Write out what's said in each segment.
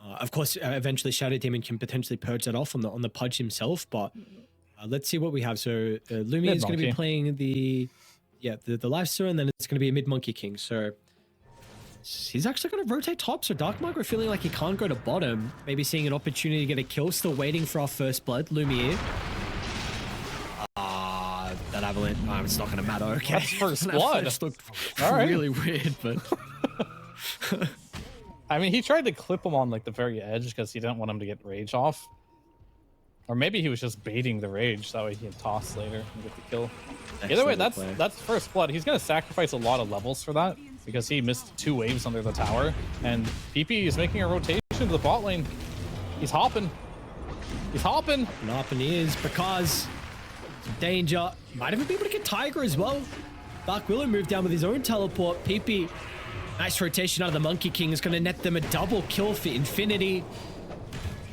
Of course, eventually Shadow Demon can potentially purge that off on the Pudge himself, but let's see what we have. So Lumi is going to be playing the Lifesteal, and then it's going to be a mid Monkey King. So he's actually going to rotate top. So Dark Margaret feeling like he can't go to bottom, maybe seeing an opportunity to get a kill. Still waiting for our first blood. Lumiere. That avalanche. It's not going to matter. Okay, that's first blood. Looked really weird, but. I mean, he tried to clip him on like the very edge because he didn't want him to get rage off. Or maybe he was just baiting the rage, that way he can toss later and get the kill. Either way, that's first blood. He's going to sacrifice a lot of levels for that because he missed 2 waves under the tower. And PP is making a rotation to the bot lane. He's hopping. He's hopping. Hopping he is because danger. Might even be able to get Tiger as well. Dark Willow moved down with his own teleport. PP. Nice rotation out of the Monkey King is going to net them a double kill for Infinity.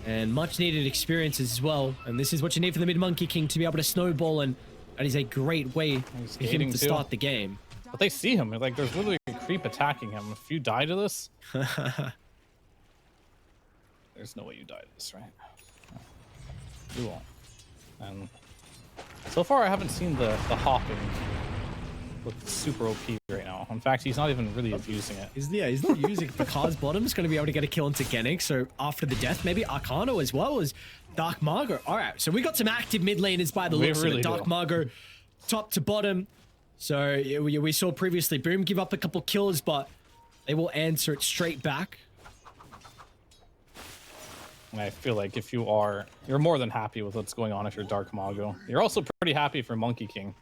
And much needed experience as well. And this is what you need for the mid Monkey King to be able to snowball. And that is a great way for him to start the game. But they see him. Like, there's literally a creep attacking him. If you die to this... there's no way you die to this, right? You won't. And so far, I haven't seen the hopping look super OP right now. In fact, he's not even really abusing it. He's not using it because Bottom's going to be able to get a kill into Genic. So after the death, maybe Arcano as well as Dark Margot. All right, so we got some active mid laners by the looks of it. Dark Margot, top to bottom. So we saw previously Boom give up a couple kills, but they will answer it straight back. And I feel like if you're more than happy with what's going on if you're Dark Margot. You're also pretty happy for Monkey King.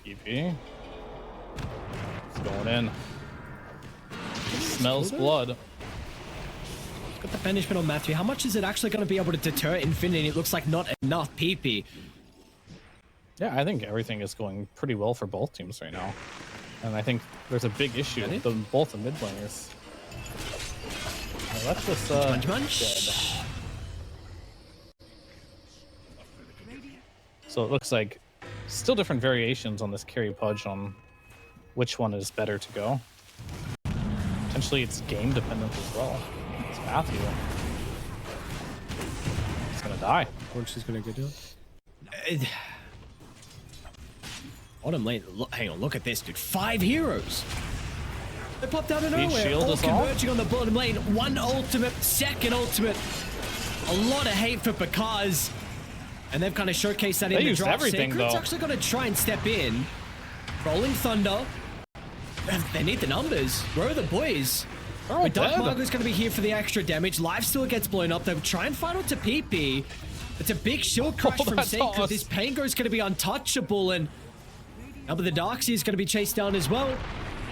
PP. It's going in. It smells blood. Got the banishment on Matthew. How much is it actually going to be able to deter Infinity? It looks like not enough. PP. Yeah, I think everything is going pretty well for both teams right now. And I think there's a big issue with both the mid laners. Let's just munch. So it looks like still different variations on this carry Pudge on which one is better to go. Potentially it's game dependent as well. It's Matthew. He's gonna die. She's gonna get it. Bottom lane, hang on, look at this, dude. 5 heroes. They popped out of nowhere, all converging on the bottom lane. 1 ultimate, 2nd ultimate. A lot of hate for Bakaz. And they've kind of showcased that in the drop. Sacred's actually going to try and step in. Rolling Thunder. They need the numbers. Where are the boys? But Dark Margot's going to be here for the extra damage. Life still gets blown up. They'll try and fight onto PP. It's a big shield crash from Sacred. This Pango's going to be untouchable. And now but the Darkseid is going to be chased down as well.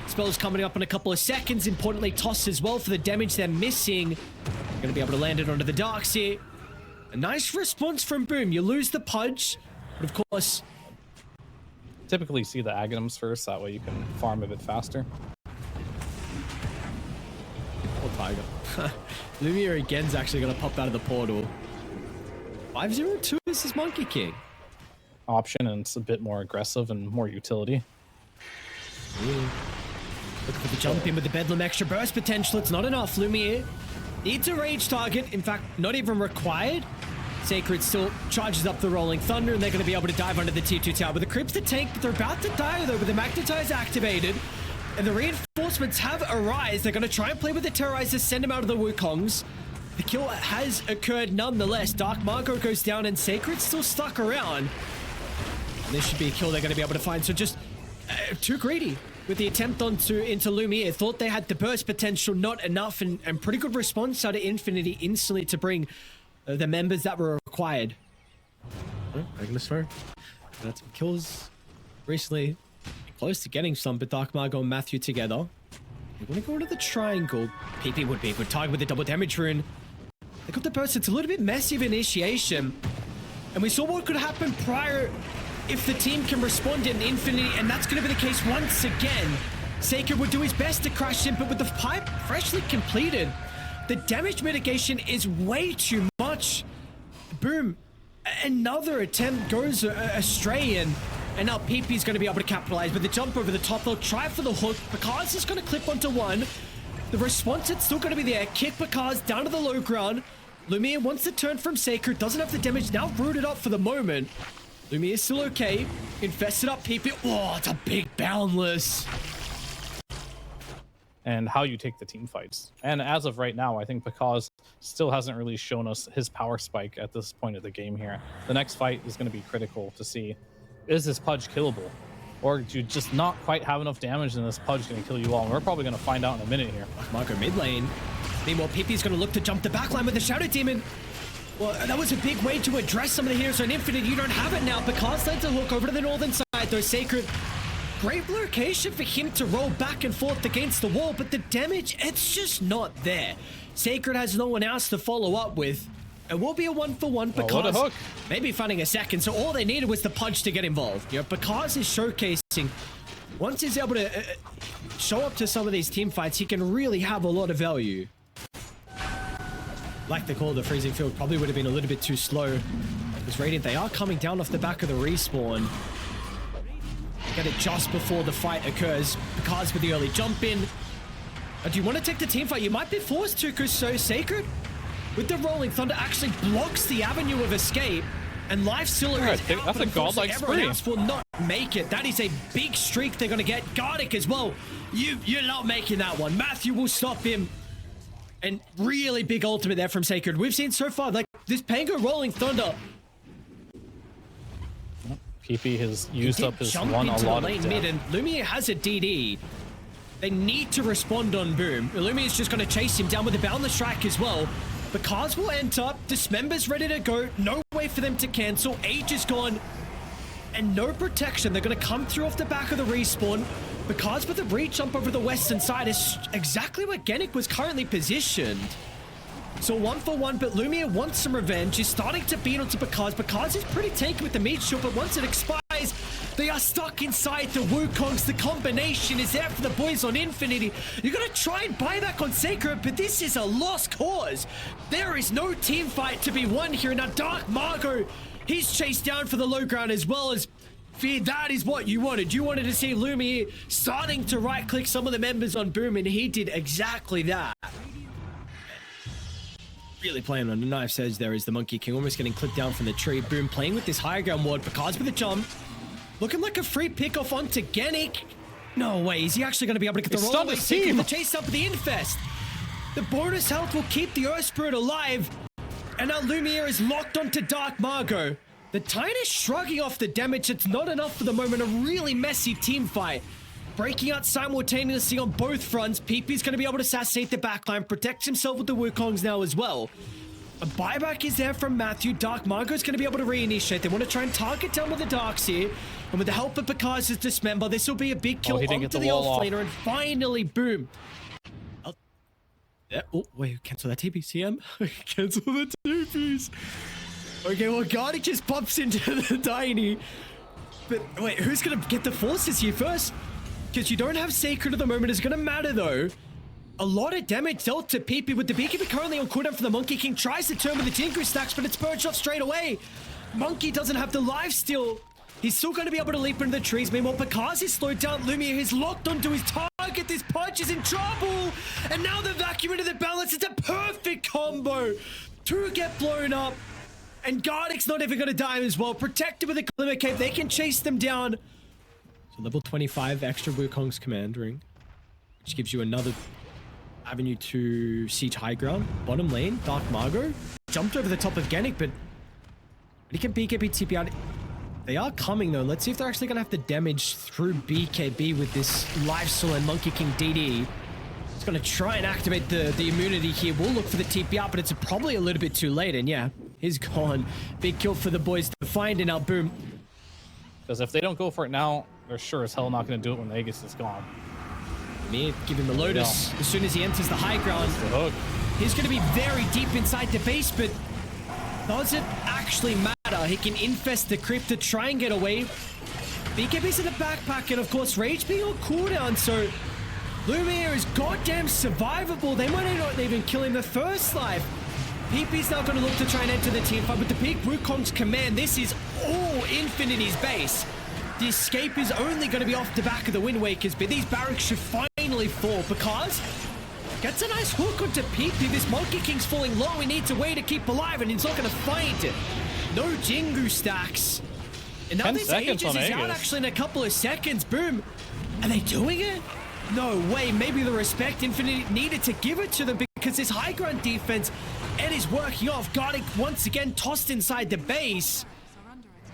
Spell's coming up in a couple of seconds. Importantly, toss as well for the damage they're missing. Going to be able to land it onto the Darkseid. A nice response from Boom. You lose the Pudge, but of course... Typically see the Aghanims first, that way you can farm a bit faster. Poor Tiger. Lumiere again's actually going to pop out of the portal. 5-0-2 is his Monkey King. Option, and it's a bit more aggressive and more utility. Looking for the jump in with the Bedlam extra burst potential. It's not enough. Lumiere needs a rage target. In fact, not even required. Sacred still charges up the Rolling Thunder, and they're going to be able to dive under the T2 tower. But the Crypt's the tank, but they're about to die, though, with the Magnetize activated. And the reinforcements have arrived. They're going to try and play with the Terrorizers, send them out of the Wukongs. The kill has occurred nonetheless. Dark Margot goes down, and Sacred's still stuck around. And this should be a kill they're going to be able to find. So just too greedy with the attempt into Lumiere. Thought they had the burst potential, not enough, and pretty good response out of Infinity instantly to bring the members that were required. Agnes throw. Got some kills recently. Close to getting some, but Dark Margot and Matthew together. They want to go into the triangle. PP would be a good target with the double damage rune. They got the burst. It's a little bit messy of initiation. And we saw what could happen prior if the team can respond in Infinity, and that's going to be the case once again. Sacred would do his best to crash in, but with the pipe freshly completed, the damage mitigation is way too much. Boom. Another attempt goes astray, and now PP's going to be able to capitalize with the jump over the top. They'll try for the hook. Bakaz is going to clip onto one. The response, it's still going to be there. Kick Bakaz down to the low ground. Lumiere wants the turn from Sacred, doesn't have the damage, now rooted up for the moment. Lumiere is still okay. Infested up PP. Oh, it's a big boundless. And how you take the team fights. And as of right now, I think Bakaz still hasn't really shown us his power spike at this point of the game here. The next fight is going to be critical to see, is this Pudge killable? Or do you just not quite have enough damage and this Pudge going to kill you all? And we're probably going to find out in a minute here. Marco mid lane. Meanwhile, PP's going to look to jump the backline with the Shadow Demon. Well, that was a big way to address some of the heroes on Infinite. You don't have it now. Bakaz led to hook over to the northern side, though. Sacred, great location for him to roll back and forth against the wall, but the damage, it's just not there. Sacred has no one else to follow up with. It will be a 1-for-1 because maybe finding a second. So all they needed was the Pudge to get involved. You know, Bakaz is showcasing. Once he's able to show up to some of these team fights, he can really have a lot of value. Like the call, the freezing field probably would have been a little bit too slow. Because Radiant, they are coming down off the back of the respawn. Get it just before the fight occurs. Bakaz with the early jump in. Do you want to take the team fight? You might be forced to, because so Sacred with the Rolling Thunder actually blocks the avenue of escape. And Life still is out, that's a godlike everyone spree. else will not make it. That is a big streak they're going to get. Gardic as well. You're not making that one. Matthew will stop him. And really big ultimate there from Sacred. We've seen so far, like, this Pango Rolling Thunder. PP has used up his one a lot of mid, and Lumiere has a DD. They need to respond on Boom. Lumiere's just going to chase him down with the Boundless Strike as well. Bakaz will enter. Dismember's ready to go. No way for them to cancel. Age is gone. And no protection. They're going to come through off the back of the respawn. Bakaz with the reach jump over the western side is exactly where Genic was currently positioned. So 1-for-1, but Lumiere wants some revenge. He's starting to beat onto Bakaz. Bakaz is pretty tanky with the meat shield, but once it expires, they are stuck inside the Wukongs. The combination is there for the boys on Infinity. You're going to try and buy back on Sacred, but this is a lost cause. There is no team fight to be won here. Now, Dark Margot, he's chased down for the low ground as well as Fear. That is what you wanted. You wanted to see Lumiere starting to right-click some of the members on Boom, and he did exactly that. Really playing on the knife's edge there is the Monkey King, almost getting clipped down from the tree. Boom playing with this higher ground ward. Bakaz with a jump. Looking like a free pick off onto Genic. No way, is he actually going to be able to get the roll away? The chase up with the Infest. The bonus health will keep the Earth Spirit alive. And now Lumiere is locked onto Dark Margot. The Titan is shrugging off the damage. It's not enough for the moment. A really messy team fight. Breaking out simultaneously on both fronts. PP's going to be able to assassinate the backline. Protects himself with the Wukongs now as well. A buyback is there from Matthew. Dark Margot's going to be able to reinitiate. They want to try and target down with the Darks here. And with the help of Bakaz's Dismember, this will be a big kill onto the off-laner. And finally, Boom. Oh, wait, cancel that TPCM. Cancel the TPs. Okay, well, Gardic just pops into the Tiny. But wait, who's going to get the forces here first? Because you don't have Sacred at the moment. It's going to matter, though. A lot of damage dealt to PP with the Beekeeper currently on cooldown for the Monkey King. Tries to turn with the Tinker stacks, but it's purged off straight away. Monkey doesn't have the lifesteal. He's still going to be able to leap into the trees. Meanwhile, Bakaz is slowed down. Lumiere is locked onto his target. This Punch is in trouble. And now the vacuum into the balance. It's a perfect combo. Two get blown up. And Gardic's not even going to die as well. Protected with a Glimmer Cape. They can chase them down. So level 25 extra Wukong's Command Ring, which gives you another avenue to siege high ground. Bottom lane, Dark Margot jumped over the top of Genic, but he can BKB TP out. They are coming though. Let's see if they're actually going to have the damage through BKB with this Lifesteal and Monkey King DD. It's going to try and activate the immunity here. We'll look for the TP out, but it's probably a little bit too late. And yeah, he's gone. Big kill for the boys to find, and now Boom. Because if they don't go for it now, they're sure as hell not going to do it when Aegis is gone. Me, give him the Lotus. As soon as he enters the high ground, he's going to be very deep inside the base, but does it actually matter? He can infest the creep to try and get away. BKB's in the backpack, and of course, Rage being on cooldown, so Lumiere is goddamn survivable. They might not even kill him the first life. PP's now going to look to try and enter the team fight with the big Wukong's Command. This is all Infinity's base. The escape is only going to be off the back of the Wind Wakers, but these barracks should finally fall because Gets a nice hook onto PP. This Monkey King's falling low. He needs a way to keep alive, and he's not going to find it. No Jingu stacks. And now this Aegis is out actually in a couple of seconds. Boom. Are they doing it? No way. Maybe the respect Infinity needed to give it to them because this high ground defense, it is working off. Garlic once again tossed inside the base.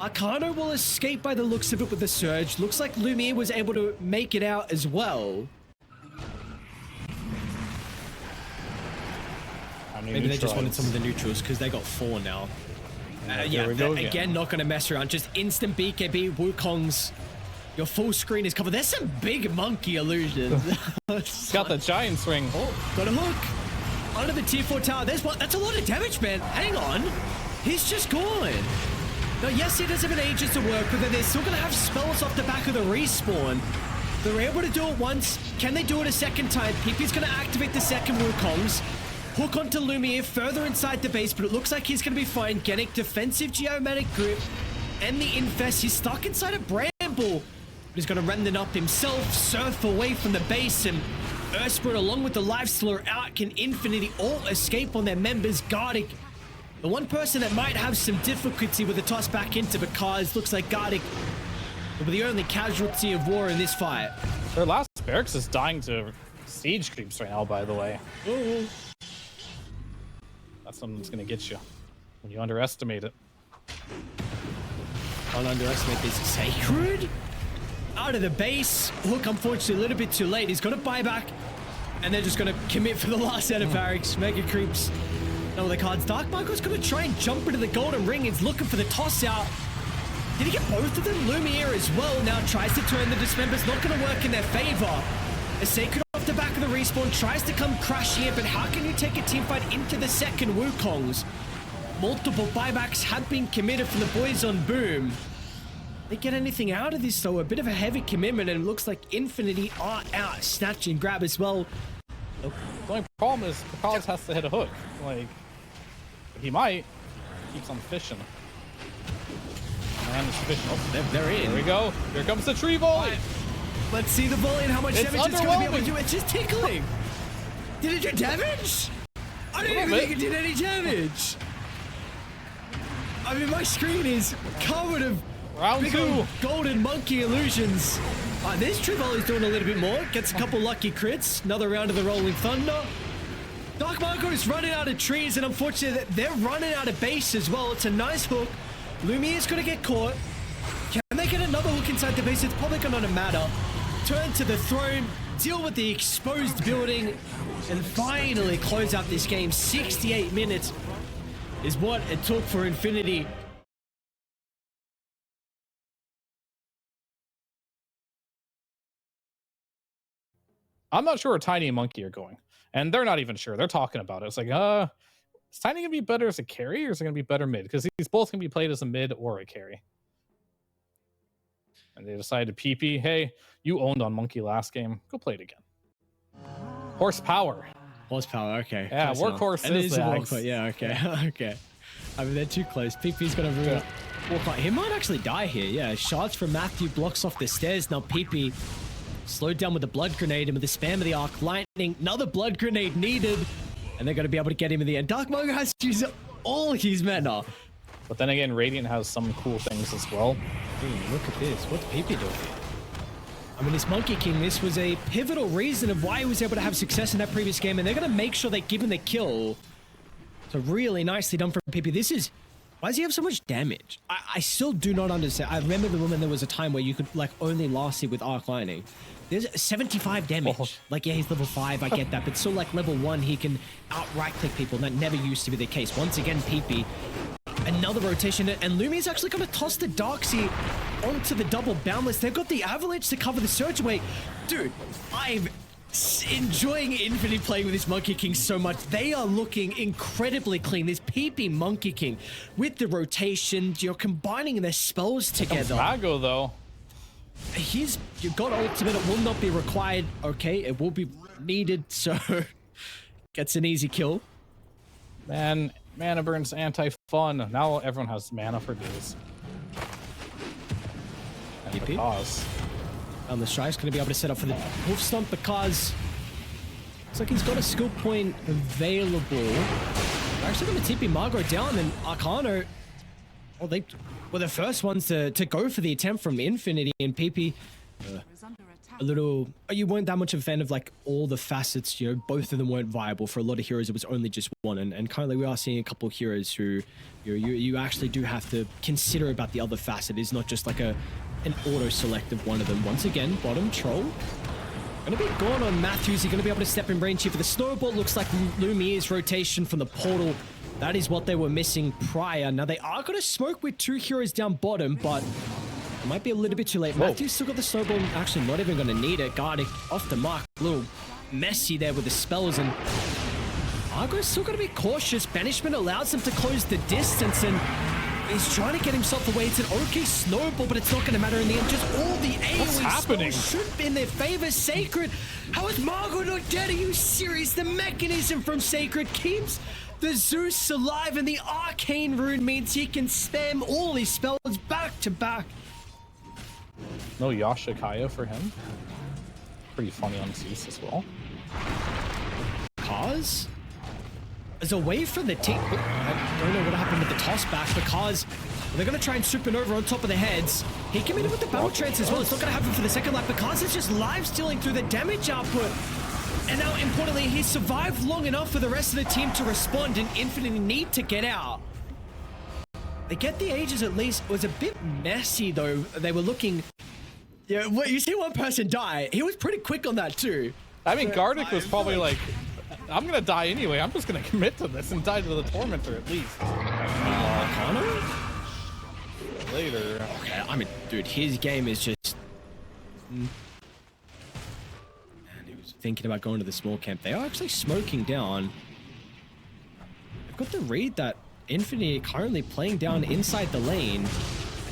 Arcano will escape by the looks of it with the surge. Looks like Lumiere was able to make it out as well. Maybe they just wanted some of the neutrals because they got 4 now. Yeah, again, not going to mess around. Just instant BKB, Wukong's. Your full screen is covered. There's some big monkey illusions. It's got the giant swing. Oh, got a hook. Under the tier 4 tower. There's one. That's a lot of damage, man. Hang on. He's just gone. Now, yes, he does have an Aegis to work with, and they're still going to have spells off the back of the respawn. They're able to do it once. Can they do it a second time? PP's going to activate the second Wukong's. Hook onto Lumiere further inside the base, but it looks like he's going to be fine. Getting defensive geometric grip and the infest. He's stuck inside a bramble. He's going to remnant up himself, surf away from the base, and Esports, along with the lifestealer out, can Infinity all escape on their members. Gardic, the one person that might have some difficulty with the toss back into because looks like Gardic will be the only casualty of war in this fight. Their last barracks is dying to siege creeps right now, by the way. Ooh. That's something that's going to get you when you underestimate it. Don't underestimate this. Sacred? Out of the base. Hook, unfortunately, a little bit too late. He's got to buy back, and they're just going to commit for the last set of barracks. Mega creeps. No, the cards. Dark Michael's going to try and jump into the golden ring. He's looking for the toss out. Did he get both of them? Lumiere as well now tries to turn the dismembers. Not going to work in their favor. A Sacred off the back of the respawn tries to come crashing in, but how can you take a team fight into the second Wukong's? Multiple buybacks have been committed from the boys on Boom. They get anything out of this though? A bit of a heavy commitment, and it looks like Infinity are out. Snatch and grab as well. The only problem is Pokals has to hit a hook. Like, he might. Keeps on fishing. Man is fishing. Oh, they're in. There we go. Here comes the tree volley. Let's see the volley and how much damage it's going to be able to do. It's just tickling. Did it do damage? I didn't even think it did any damage. I mean, my screen is covered of Round 2 golden monkey illusions. This tree volley's doing a little bit more. Gets a couple lucky crits. Another round of the Rolling Thunder. Dark Marco is running out of trees, and unfortunately, they're running out of base as well. It's a nice hook. Lumiere's going to get caught. Can they get another hook inside the base? It's probably going to matter. Turn to the throne, deal with the exposed building, and finally close out this game. 68 minutes is what it took for Infinity. I'm not sure where Tiny and Monkey are going, and they're not even sure. They're talking about it. It's like, is Tiny gonna be better as a carry, or is it gonna be better mid? Because he's both gonna be played as a mid or a carry. And they decided to PP. Hey, you owned on Monkey last game. Go play it again. Horsepower. Horsepower, okay. Yeah, workhorse is the axe. Yeah, okay, okay. I mean, they're too close. PP's gonna ruin walk on. He might actually die here. Yeah, shards from Matthew blocks off the stairs. Now PP slowed down with the blood grenade and with the spam of the arc lightning. Another blood grenade needed, and they're gonna be able to get him in the end. Dark Mogo has to use all his mana. But then again, Radiant has some cool things as well. Ooh, look at this. What's PP doing? I mean, this Monkey King, this was a pivotal reason of why he was able to have success in that previous game, and they're going to make sure they give him the kill. So really nicely done from PP. This is... Why does he have so much damage? I still do not understand. I remember the when there was a time where you could, like, only last it with Arc Lightning. There's 75 damage. Oh. Like, yeah, he's level 5, I get that. But still, like, level 1, he can out-right-click people. That never used to be the case. Once again, PP... Another rotation, and Lumi's actually going to toss the Darkseid onto the double boundless. They've got the Avalanche to cover the surge away. Dude, I'm enjoying Infinity playing with this Monkey King so much. They are looking incredibly clean. This PP Monkey King with the rotations, you're combining their spells together. Mago, though. He's got ultimate. It will not be required. Okay, it will be needed, so gets an easy kill. Man, mana burn's anti-fun. Now everyone has mana for days. And because the strike's going to be able to set up for the hoof stomp because Looks like he's got a skill point available. They're actually going to TP Margot down, and Arcano, well, they were the first ones to go for the attempt from Infinity, and PP a little, you weren't that much of a fan of like all the facets, you know, both of them weren't viable. For a lot of heroes, it was only just one, and currently we are seeing a couple of heroes who you actually do have to consider about the other facet. It's not just like an auto select of one of them. Once again, bottom troll gonna be gone on Matthews. He's gonna be able to step in range here for the snowball. Looks like Lumiere's rotation from the portal, that is what they were missing prior. Now they are gonna smoke with 2 heroes down bottom, but it might be a little bit too late. Whoa. Matthews still got the snowball, actually not even going to need it. Guarding off the mark, a little messy there with the spells, and Argo's still going to be cautious. Banishment allows him to close the distance, and he's trying to get himself away. It's an okay snowball, but it's not going to matter in the end. Just all the AoE spells should be in their favor. Sacred, how is Margot not dead? Are you serious? The mechanism from Sacred keeps the Zeus alive, and the arcane rune means he can spam all his spells back to back. No Yashikaya for him. Pretty funny on Zeus as well. Kaz is away from the team. I don't know what happened with the toss back, because they're going to try and swoop it over on top of the heads. He committed with the battle trance as well. It's not going to happen for the second lap, because it's just live stealing through the damage output. And now, importantly, he survived long enough for the rest of the team to respond, and Infinity need to get out. They get the ages at least. It was a bit messy though. They were looking. Yeah, well, you see one person die. He was pretty quick on that too. I mean, Gardic was probably like, I'm gonna die anyway. I'm just gonna commit to this and die to the Tormentor at least. Connor? Later. Okay, I mean, dude, his game is just. And he was thinking about going to the small camp. They are actually smoking down. They've got the read that Infinity currently playing down inside the lane.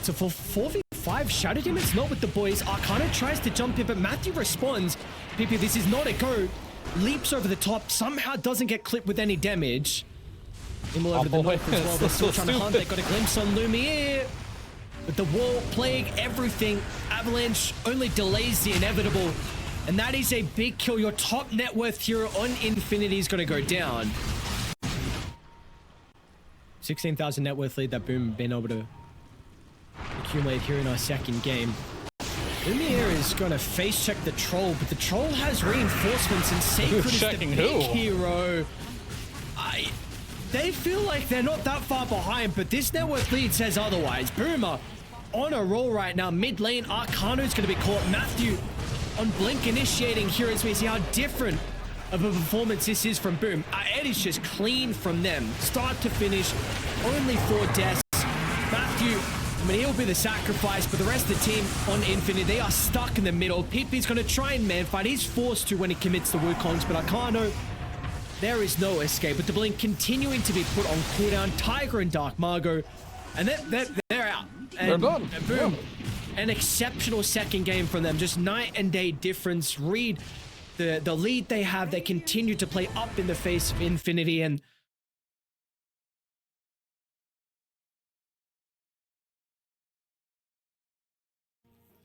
So for 4v5, shouted him, it's not with the boys. Arcana tries to jump in, but Matthew responds. PP, this is not a go. Leaps over the top, somehow doesn't get clipped with any damage. Immo over the north as well. They're still trying to hunt. They got a glimpse on Lumiere. But the wall, plague, everything. Avalanche only delays the inevitable. And that is a big kill. Your top net worth hero on Infinity is going to go down. 16,000 net worth lead that Boom been able to accumulate here in our second game. Lumiere is going to face check the troll, but the troll has reinforcements, and Sacred is the big hero. They feel like they're not that far behind, but this net worth lead says otherwise. Boomer on a roll right now. Mid lane, Arcano's going to be caught. Matthew on Blink initiating here as we see how different of a performance this is from Boom. It is just clean from them, start to finish. Only 4 deaths. Matthew, I mean, he'll be the sacrifice, but the rest of the team on Infinity, they are stuck in the middle. PP's going to try and man fight. He's forced to when he commits the Wukongs, but Arcano, there is no escape. With the Blink continuing to be put on cooldown, Tiger and Dark Margot, and they're out. And, they're done. And Boom, an exceptional second game from them. Just night and day difference. Read the lead they have. They continue to play up in the face of Infinity, and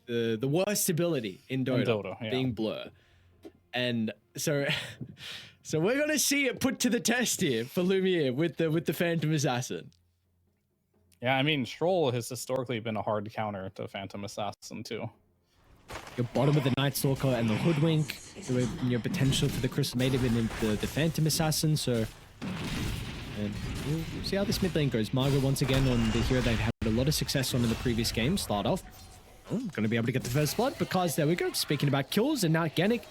the worst ability in Dota, yeah. being Blur. And so we're gonna see it put to the test here for Lumiere with the Phantom Assassin. Yeah, I mean, Stroll has historically been a hard counter to Phantom Assassin too. Your bottom of the Night Stalker and the Hoodwink, your potential for the Crystal Maiden and the Phantom Assassin. So, and we'll see how this mid lane goes. Margot once again on the hero they've had a lot of success on in the previous game. Start off, going to be able to get the first blood because there we go. Speaking about kills, and now Gannick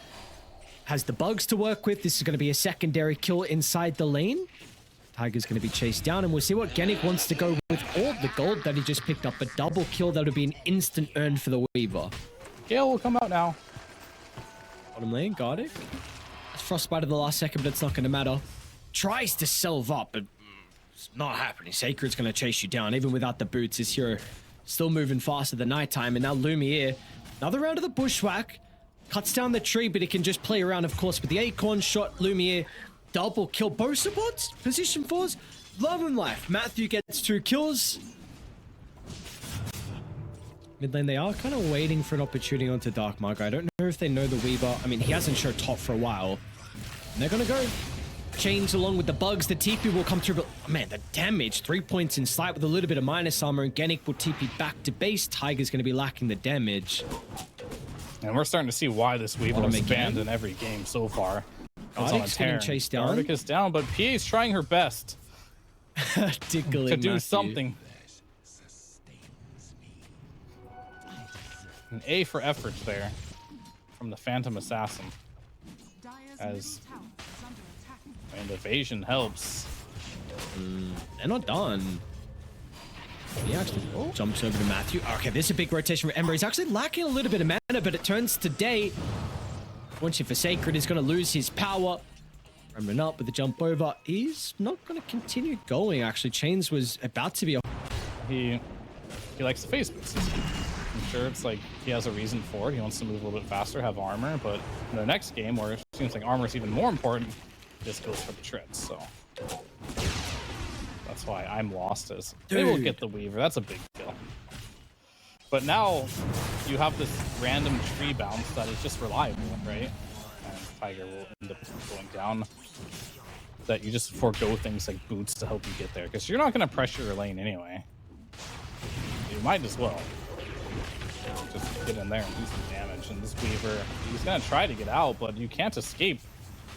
has the bugs to work with. This is going to be a secondary kill inside the lane. Tiger's going to be chased down, and we'll see what Gannick wants to go with all the gold that he just picked up. A double kill that would be an instant earn for the Weaver. Gale will come out now. Bottom lane, Gardic. Frostbite at the last second, but it's not going to matter. Tries to salve up, but it's not happening. Sacred's going to chase you down. Even without the boots, his hero still moving faster than nighttime. And now Lumiere, another round of the bushwhack. Cuts down the tree, but it can just play around, of course, with the acorn shot. Lumiere, double kill. Both supports, position 4s, love and life. Matthew gets 2 kills. Mid lane, they are kind of waiting for an opportunity onto Dark Margot. I don't know if they know the Weaver. I mean, he hasn't showed top for a while. And they're gonna go chains along with the bugs. The TP will come through, but man, the damage, 3 points in sight with a little bit of minus armor, and Genic will TP back to base. Tiger's gonna be lacking the damage. And we're starting to see why this Weaver was banned in every game so far. It's on a tear. Chased down. Arctic is down, but PA's trying her best to do something. An A for effort there from the Phantom Assassin. As and evasion helps. They're not done. He actually jumps over to Matthew. Okay, this is a big rotation for Ember. He's actually lacking a little bit of mana, but it turns to Day. Once for Sacred is going to lose his power. Remnant up with the jump over. He's not going to continue going, actually. Chains was about to be a... He likes the phase boost. I'm sure it's like he has a reason for it. He wants to move a little bit faster, have armor, but in the next game, where it seems like armor is even more important, this goes for the treads, so that's why I'm lost. As they will get the Weaver. That's a big kill. But now you have this random tree bounce that is just reliable, right? And Tiger will end up going down. That you just forego things like boots to help you get there, because you're not going to pressure your lane anyway. You might as well just get in there and do some damage. And this Weaver, he's going to try to get out, but you can't escape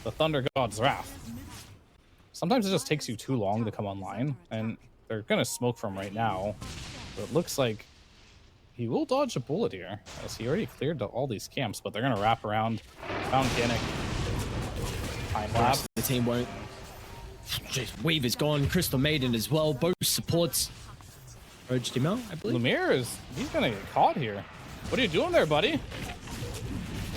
the Thunder God's wrath. Sometimes it just takes you too long to come online, and they're going to smoke from right now. But it looks like he will dodge a bullet here, as he already cleared all these camps, but they're going to wrap around. Found Genic. Time lapse. The team won't. Jeez, Weaver's gone. Crystal Maiden as well. Both supports urged him out, I believe. Lumiere he's going to get caught here. What are you doing there, buddy?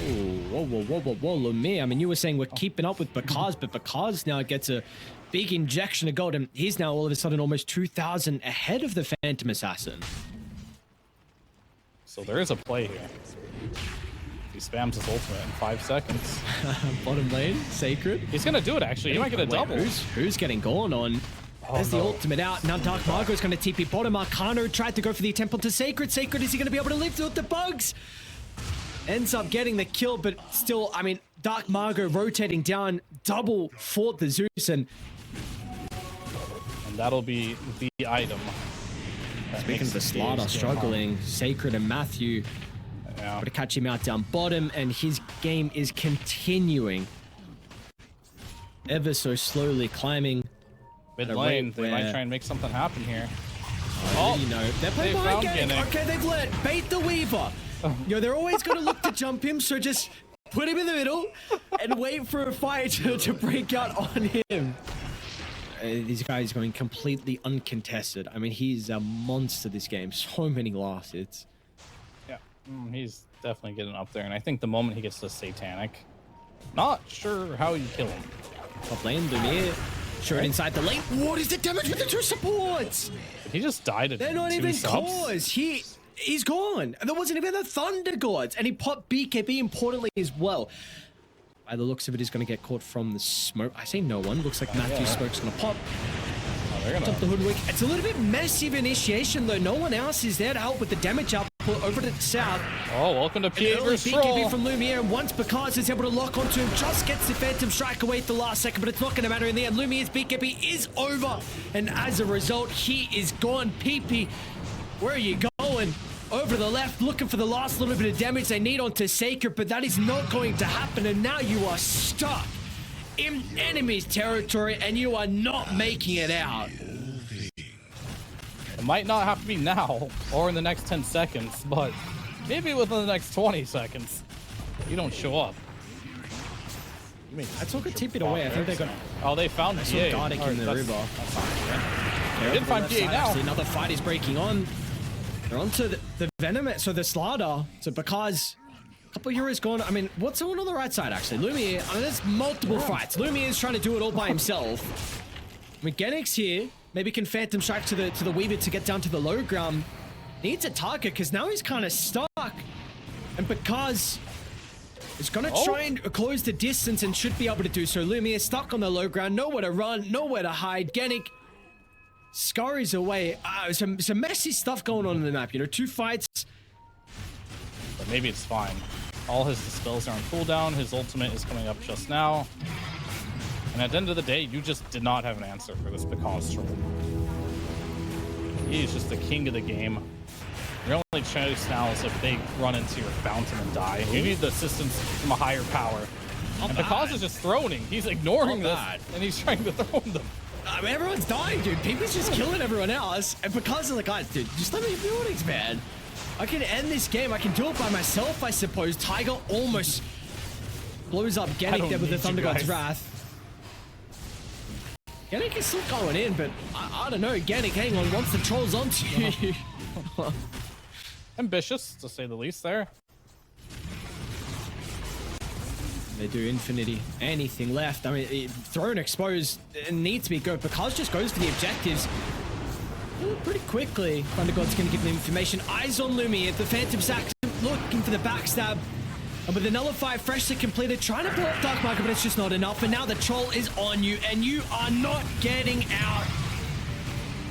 Oh, whoa, Lumiere. I mean, you were saying we're keeping up with Bakaz, but Bakaz now gets a big injection of gold, and he's now all of a sudden almost 2,000 ahead of the Phantom Assassin. So there is a play here. He spams his ultimate in 5 seconds. Bottom lane, Sacred. He's gonna do it actually. He might get a double. Who's getting gone on? There's the ultimate out. Now Dark Margo is going to TP bottom. Arcano tried to go for the attempt onto Sacred. Sacred, is he going to be able to live with the bugs? Ends up getting the kill, but still, I mean, Dark Margo rotating down, double fought the Zeus, and that'll be the item. Speaking of the Slaughter struggling, Sacred and Matthew to catch him out down bottom, and his game is continuing ever so slowly climbing. Mid lane, they might try and make something happen here. You know, they're playing behind Genic. Okay, they've let bait the Weaver. You know, they're always going to look to jump him, so just put him in the middle and wait for a fight to break out on him. These guys going completely uncontested. I mean, he's a monster this game. So many losses. Yeah, he's definitely getting up there. And I think the moment he gets to Satanic, not sure how you kill him. Top lane, Lumiere. Short inside the lane. What is the damage with the two supports? He just died at They're not even cores. He's gone. There wasn't even the Thunder Gods. And he popped BKB importantly as well. By the looks of it, he's going to get caught from the smoke. I say no one. Looks like Matthew Smoke's going to pop. Top the hoodwink. It's a little bit messy of initiation, though. No one else is there to help with the damage output over to the south. Oh, welcome to PA versus BKB from Lumiere, and once Bakaz is able to lock onto him, just gets the Phantom Strike away at the last second, but it's not going to matter in the end. Lumiere's BKB is over, and as a result, he is gone. PP, where are you going? Over the left, looking for the last little bit of damage they need onto Sacred, but that is not going to happen, and now you are stuck in enemy's territory, and you are not making it out. It might not have to be now, or in the next 10 seconds, but maybe within the next 20 seconds. You don't show up. I took a tip it away. I think they're gonna. Oh, they found PA. Gardic in the river. They did find PA now. Another fight is breaking on. They're onto the Venom, so the Slaughter. So because a couple of heroes gone. I mean, what's on the right side actually? Lumiere. I mean, there's multiple fights. Lumiere is trying to do it all by himself. I mean, Genic's here. Maybe can Phantom Strike to the Weaver to get down to the low ground. Needs a target because now he's kind of stuck. And because it's going to try and close the distance and should be able to do so. Lumiere stuck on the low ground. Nowhere to run. Nowhere to hide. Genic scurries away. Some messy stuff going on in the map. You know, 2 fights. But maybe it's fine. All his spells are on cooldown. His ultimate is coming up just now. And at the end of the day, you just did not have an answer for this because troll. He's just the king of the game. Your only choice now is if they run into your fountain and die. You need the assistance from a higher power. And because is just throwing. He's ignoring this, and he's trying to throw them. I mean, everyone's dying, dude. People's just killing everyone else. And because of the guys, dude, just let me buildings, man. I can end this game. I can do it by myself, I suppose. Tiger almost blows up Genic there with the Thunder God's Wrath. Genic is still going in, but I don't know. Genic, hang on. Once the troll's onto you. Ambitious, to say the least, there. They do Infinity. Anything left. I mean, throne exposed needs to be good. Because just goes for the objectives. Pretty quickly. Thunder God's going to give them information. Eyes on Lumiere. The Phantom Sack looking for the backstab. And with the Nullify freshly completed, trying to blow up Dark Market, but it's just not enough. And now the troll is on you, and you are not getting out.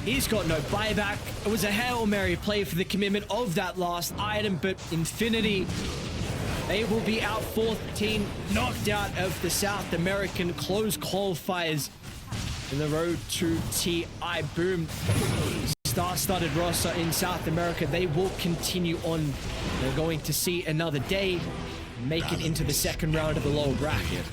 He's got no buyback. It was a Hail Mary play for the commitment of that last item, but Infinity, they will be out 14, knocked out of the South American closed qualifiers in the road to TI. Boom. Star-studded roster in South America. They will continue on. They're going to see another day, make it into the second round of the lower bracket.